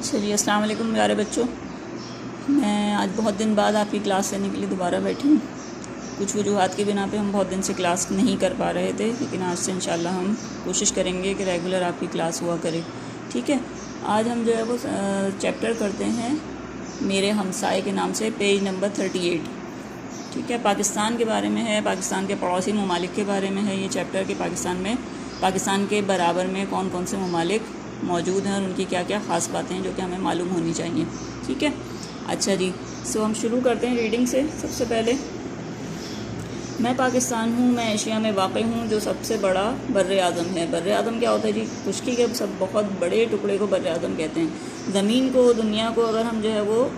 चलिए, अस्सलाम वालेकुम प्यारे बच्चों। मैं आज बहुत दिन बाद आपकी क्लास लेने के लिए दोबारा बैठी हूँ। कुछ वजूहात की बिना पे हम बहुत दिन से क्लास नहीं कर पा रहे थे, लेकिन आज से इंशाल्लाह हम कोशिश करेंगे कि रेगुलर आपकी क्लास हुआ करे। ठीक है, आज हम जो है वो चैप्टर करते हैं मेरे हमसाए के नाम से, पेज नंबर 38। ठीक है, पाकिस्तान के बारे में है, पाकिस्तान के पड़ोसी ममालिक के बारे में है ये चैप्टर कि पाकिस्तान के बराबर में कौन कौन से ममालिक मौजूद हैं और उनकी क्या क्या ख़ास बातें हैं जो कि हमें मालूम होनी चाहिए। ठीक है, अच्छा जी, हम शुरू करते हैं रीडिंग से। सबसे पहले, मैं पाकिस्तान हूँ, मैं एशिया में वाक़ हूँ जो सबसे बड़ा बर्र आज़म है। बर्र आज़म क्या होता है जी? खुश्की के सब बहुत बड़े टुकड़े को बर्र आज़म कहते हैं। ज़मीन को, दुनिया को अगर हम जो है वो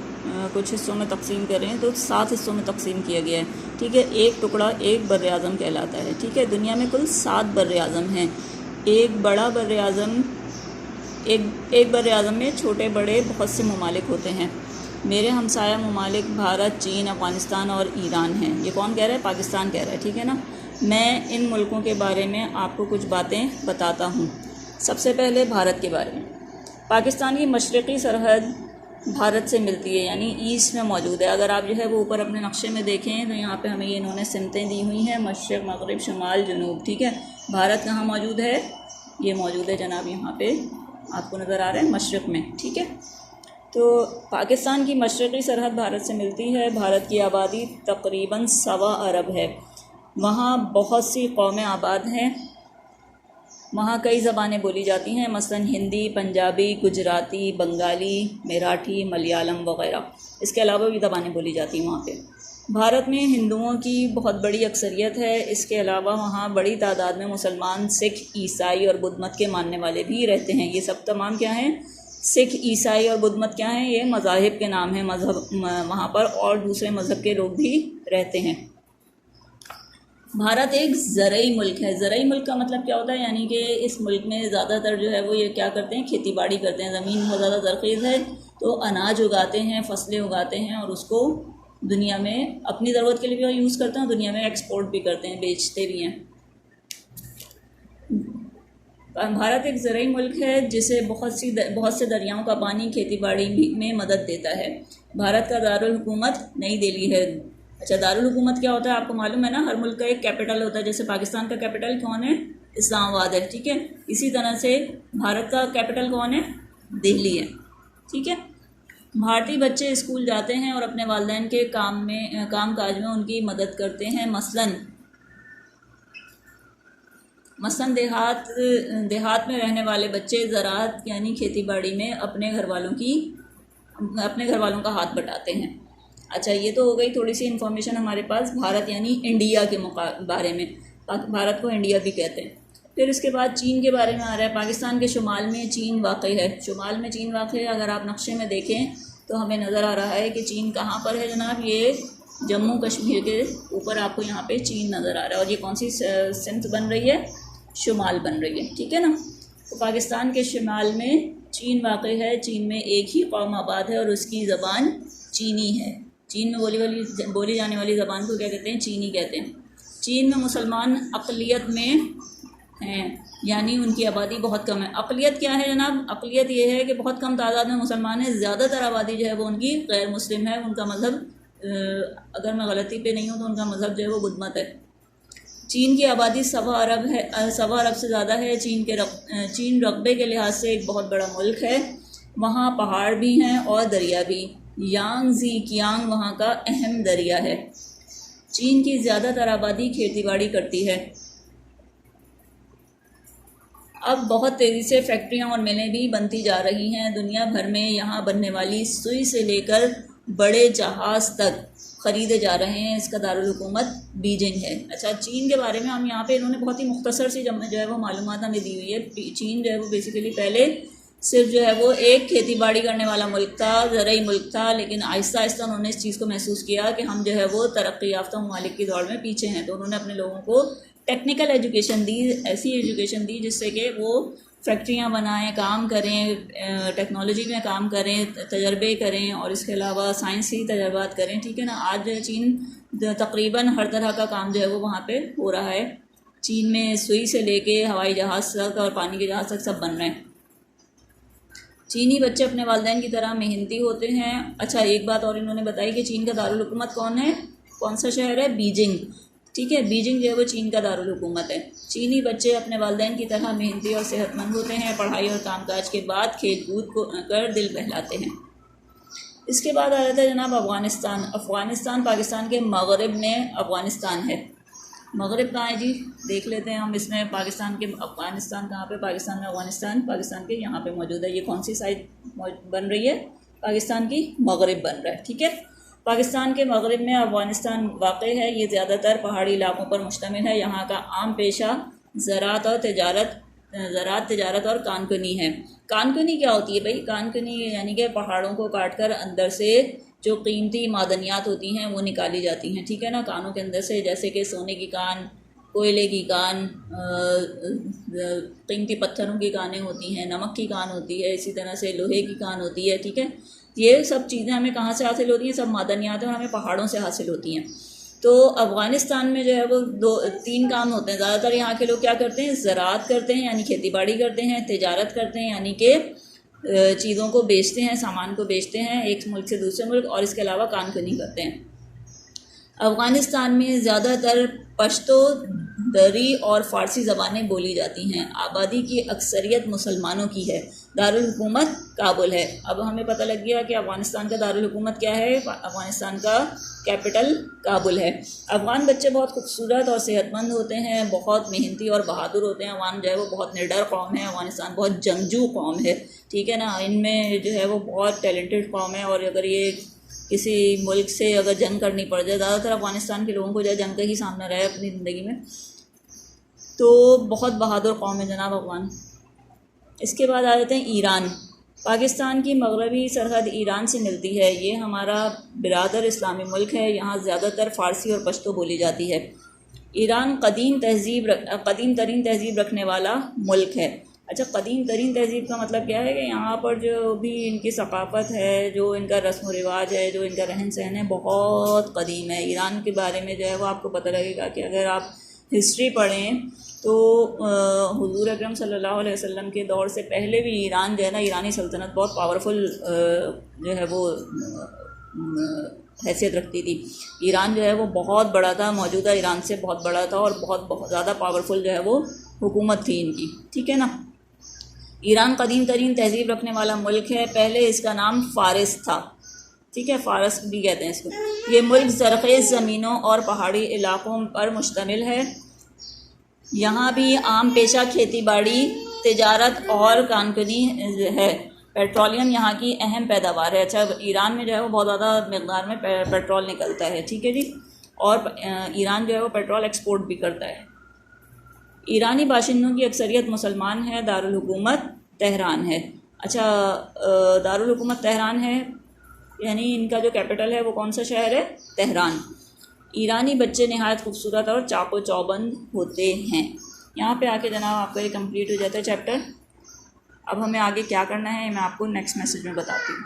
कुछ हिस्सों में तकसीम करें तो 7 हिस्सों में तकसीम किया गया है। ठीक है, एक टुकड़ा एक बर्र आज़म कहलाता है। ठीक है, दुनिया में कुल 7 बर्र आज़म हैं। एक बड़ा बर्र आज़म, एक बर्र आज़म में छोटे बड़े बहुत से ममालिक होते हैं। मेरे हमसाया ममालिक भारत, चीन, अफ़गानिस्तान और ईरान हैं। ये कौन कह रहा है? पाकिस्तान कह रहा है। ठीक है ना, मैं इन मुल्कों के बारे में आपको कुछ बातें बताता हूँ। सबसे पहले भारत के बारे में। पाकिस्तान की मशरक़ी सरहद भारत से मिलती है, यानी ईस्ट में मौजूद है। अगर आप जो है वो ऊपर अपने नक्शे में देखें तो यहाँ पे हमें ये इन्होंने सिमतें दी हुई हैं, मशरक़, मग़रिब, शुमाल, जनूब। ठीक है, भारत कहाँ मौजूद है? ये मौजूद है जनाब, यहाँ पे आपको नज़र आ रहा है, मशरक़ में। ठीक है, तो पाकिस्तान की मशरक़ी सरहद भारत से मिलती है। भारत की आबादी तकरीबन 1.25 अरब है। वहाँ बहुत सी कौमें आबाद हैं। वहाँ कई ज़बानें बोली जाती हैं, मसलन हिंदी, पंजाबी, गुजराती, बंगाली, मराठी, मलयालम वग़ैरह। इसके अलावा भी ज़बानें बोली जाती हैं वहाँ पे। भारत में हिंदुओं की बहुत बड़ी अक्सरियत है। इसके अलावा वहाँ बड़ी तादाद में मुसलमान, सिख, ईसाई और बुद्ध मत के मानने वाले भी रहते हैं। ये सब तमाम क्या हैं? सिख, ईसाई और बुद्ध मत क्या हैं? ये मज़ाहिब के नाम हैं। मज़हब वहाँ पर और दूसरे मज़हब के लोग भी रहते हैं। भारत एक ज़रई मुल्क है। ज़रई मुल्क का मतलब क्या होता है? यानी कि इस मुल्क में ज़्यादातर जो है वो ये क्या करते हैं? खेती बाड़ी करते हैं। ज़मीन बहुत ज़्यादा ज़रख़ीज़ है तो अनाज उगाते हैं, फसलें उगाते हैं और उसको दुनिया में अपनी ज़रूरत के लिए भी यूज़ करते हैं और दुनिया में एक्सपोर्ट भी करते हैं, बेचते भी हैं। भारत एक ज़रई मुल्क है जिसे बहुत से दरियाओं का पानी खेती बाड़ी में मदद देता है। भारत का दारुल हुकूमत नई दिल्ली है। अच्छा, दारुल हुकूमत क्या होता है? आपको मालूम है ना, हर मुल्क का एक कैपिटल होता है। जैसे पाकिस्तान का कैपिटल कौन है? इस्लामाबाद है। ठीक है, इसी तरह से भारत का कैपिटल कौन है? दिल्ली है। ठीक है, भारतीय बच्चे स्कूल जाते हैं और अपने वालिदैन के काम काज में उनकी मदद करते हैं। मसलन देहात में रहने वाले बच्चे ज़राअत यानी खेती बाड़ी में अपने घर वालों का हाथ बटाते हैं। अच्छा, ये तो हो गई थोड़ी सी इन्फॉर्मेशन हमारे पास भारत यानी इंडिया के बारे में। भारत को इंडिया भी कहते हैं। फिर इसके बाद चीन के बारे में आ रहा है। पाकिस्तान के शुमाल में चीन वाक़ है। शुमाल में चीन वाक़ है। अगर आप नक्शे में देखें तो हमें नज़र आ रहा है कि चीन कहाँ पर है जनाब? ये जम्मू कश्मीर के ऊपर आपको यहाँ पे चीन नज़र आ रहा है। और ये कौन सी सिमत बन रही है? शुमाल बन रही है। ठीक है ना, तो पाकिस्तान के शुमाल में चीन वाक़ है। चीन में एक ही कौम आबाद है और उसकी ज़बान चीनी है। चीन में बोली जाने वाली ज़बान को क्या कहते हैं? चीनी कहते हैं। चीन में मुसलमान अक़लियत में हैं, यानी उनकी आबादी बहुत कम है। अक़लियत क्या है जनाब? अक़लियत ये है कि बहुत कम तादाद में मुसलमान हैं। ज़्यादातर आबादी जो है वो उनकी गैर मुस्लिम है। उनका मज़हब, अगर मैं गलती पे नहीं हूँ तो उनका मज़हब जो है वो बुद्ध मत है। चीन की आबादी 1.25 अरब है, 1.25 अरब से ज़्यादा है। चीन रकबे के लिहाज से एक बहुत बड़ा मुल्क है। वहाँ पहाड़ भी हैं और दरिया भी। यांगज़ी कियांग वहाँ का अहम दरिया है। चीन की ज़्यादातर आबादी खेतीबाड़ी करती है। अब बहुत तेज़ी से फैक्ट्रियाँ और मिलें भी बनती जा रही हैं। दुनिया भर में यहाँ बनने वाली सुई से लेकर बड़े जहाज़ तक ख़रीदे जा रहे हैं। इसका दारुल हुकूमत बीजिंग है। अच्छा, चीन के बारे में हम यहाँ पे इन्होंने बहुत ही मुख्तसर सी जो है वो मालूमात हमें दी हुई है। चीन जो है वो बेसिकली पहले सिर्फ जो है वो एक खेती बाड़ी करने वाला मुल्क था, ज़रई मुल्क था, लेकिन आहिस्ता आहिस्ता उन्होंने इस चीज़ को महसूस किया कि हम जो है वो तरक्की याफ्ता ममालिक की दौड़ में पीछे हैं। तो उन्होंने अपने लोगों को टेक्निकल एजुकेशन दी, ऐसी एजुकेशन दी जिससे कि वो फैक्ट्रियाँ बनाएं, काम करें, टेक्नोलॉजी में काम करें, तजर्बे करें और इसके अलावा साइंसी तजर्बात करें। ठीक है ना, आज चीन तकरीबन हर तरह का काम जो है वो वहाँ पे हो रहा है। चीन में सुई से लेके हवाई जहाज़ तक और पानी के जहाज़ तक सब बन रहे हैं। चीनी बच्चे अपने वालिदैन की तरह मेहनती होते हैं। अच्छा, एक बात और इन्होंने बताई कि चीन का दारुल हुकूमत कौन है, कौन सा शहर है, बीजिंग। ठीक है, बीजिंग जो है वो चीन का दारुल हुकूमत है। चीनी बच्चे अपने वालिदैन की तरह मेहनती और सेहतमंद होते हैं। पढ़ाई और कामकाज के बाद खेल कूद को कर दिल बहलाते हैं। इसके बाद आ जाता है जनाब अफ़गानिस्तान। अफ़गानिस्तान पाकिस्तान के मगरब में अफ़गानिस्तान है। मगरब कहाँ है जी, देख लेते हैं हम इसमें। पाकिस्तान के अफ़गानिस्तान कहाँ पे, पाकिस्तान में अफ़गानिस्तान पाकिस्तान के यहाँ पे मौजूद है। ये कौन सी साइड बन रही है, पाकिस्तान की मगरब बन रहा है। ठीक है, पाकिस्तान के मगरब में अफ़गानिस्तान वाक़ है। ये ज़्यादातर पहाड़ी इलाकों पर मुश्तमिल है। यहाँ का आम पेशा ज़राअत तिजारत और कानकनी है। कानकनी क्या होती है भाई, कानकनी यानी कि पहाड़ों को काट कर अंदर से जो कीमती मादनियात होती हैं वो निकाली जाती हैं। ठीक है ना, कानों के अंदर से, जैसे कि सोने की कान, कोयले की कान, कीमती पत्थरों की कानें होती हैं, नमक की कान होती है, इसी तरह से लोहे की कान होती है। ठीक है, ये सब चीज़ें हमें कहाँ से हासिल होती हैं, सब मादनियात हैं और हमें पहाड़ों से हासिल होती हैं। तो अफ़गानिस्तान में जो है वो 2-3 काम होते हैं। ज़्यादातर यहाँ के लोग क्या करते हैं, ज़राअत करते हैं यानी खेती बाड़ी करते हैं, तिजारत करते हैं यानी कि चीज़ों को बेचते हैं, सामान को बेचते हैं एक मुल्क से दूसरे मुल्क, और इसके अलावा कानकनी करते हैं। अफ़गानिस्तान में ज़्यादातर पश्तो, दरी और फ़ारसी ज़बानें बोली जाती हैं। आबादी की अक्सरियत मुसलमानों की है। दारुल हुकूमत काबुल है। अब हमें पता लग गया कि अफ़गानिस्तान का दारुल हुकूमत क्या है। अफ़गानिस्तान का कैपिटल काबुल है। अफ़गान बच्चे बहुत खूबसूरत और सेहतमंद होते हैं, बहुत मेहनती और बहादुर होते हैं। अफ़गान जो है वो बहुत निडर कौम है। अफ़गानिस्तान बहुत जंगजू कौम है। ठीक है ना, इनमें जो है वो बहुत टैलेंटेड कौम है। और अगर ये किसी मुल्क से अगर जंग करनी पड़ जाए, ज़्यादातर अफ़गानिस्तान के लोगों को जो है जंग का ही सामना रहा है अपनी ज़िंदगी में, तो बहुत बहादुर कौम है जनाब अफ़गान। इसके बाद आ जाते हैं ईरान। पाकिस्तान की मगरबी सरहद ईरान से मिलती है। ये हमारा बिरादर इस्लामी मुल्क है। यहाँ ज़्यादातर फ़ारसी और पश्तो बोली जाती है। ईरान कदीम तरीन तहज़ीब रखने वाला मुल्क है। अच्छा, कदीम तरीन तहज़ीब का मतलब क्या है कि यहाँ पर जो भी इनकी सकाफ़त है, जो इनका रस्म व रिवाज है, जो इनका रहन सहन है, बहुत कदीम है। ईरान के बारे में जो है वो आपको पता लगेगा कि अगर आप हिस्ट्री पढ़ें तो हुज़ूर अकरम सल्लल्लाहु अलैहि वसल्लम के दौर से पहले भी ईरान जो है ना, ईरानी सल्तनत बहुत पावरफुल जो है वो हैसियत रखती थी। ईरान जो है वो बहुत बड़ा था, मौजूदा ईरान से बहुत बड़ा था और बहुत ज़्यादा पावरफुल जो है वो हुकूमत थी इनकी। ठीक है ना, ईरान कदीम तरीन तहज़ीब रखने वाला मुल्क है। पहले इसका नाम फ़ारिस था। ठीक है, फ़ारस भी कहते हैं इसको। ये मुल्क ज़रख़ेज़ ज़मीनों और पहाड़ी इलाकों पर मुश्तमिल है। यहाँ भी आम पेशा खेती बाड़ी, तिजारत और कानकनी है। पेट्रोलियम यहाँ की अहम पैदावार है। अच्छा, ईरान में जो है वो बहुत ज़्यादा मकदार में पेट्रोल निकलता है। ठीक है जी, और ईरान जो है वो पेट्रोल एक्सपोर्ट भी करता है। ईरानी बाशिंदों की अक्सरियत मुसलमान है। दारुल हुकूमत तेहरान है। अच्छा, दारुल हुकूमत तेहरान है यानी इनका जो कैपिटल है वो कौन सा शहर है, तेहरान। ईरानी बच्चे नहायत खूबसूरत और चाको चौबंद होते हैं। यहाँ पे आके जनाब आपका ये कंप्लीट हो जाता है चैप्टर। अब हमें आगे क्या करना है मैं आपको नेक्स्ट मैसेज में बताती हूँ।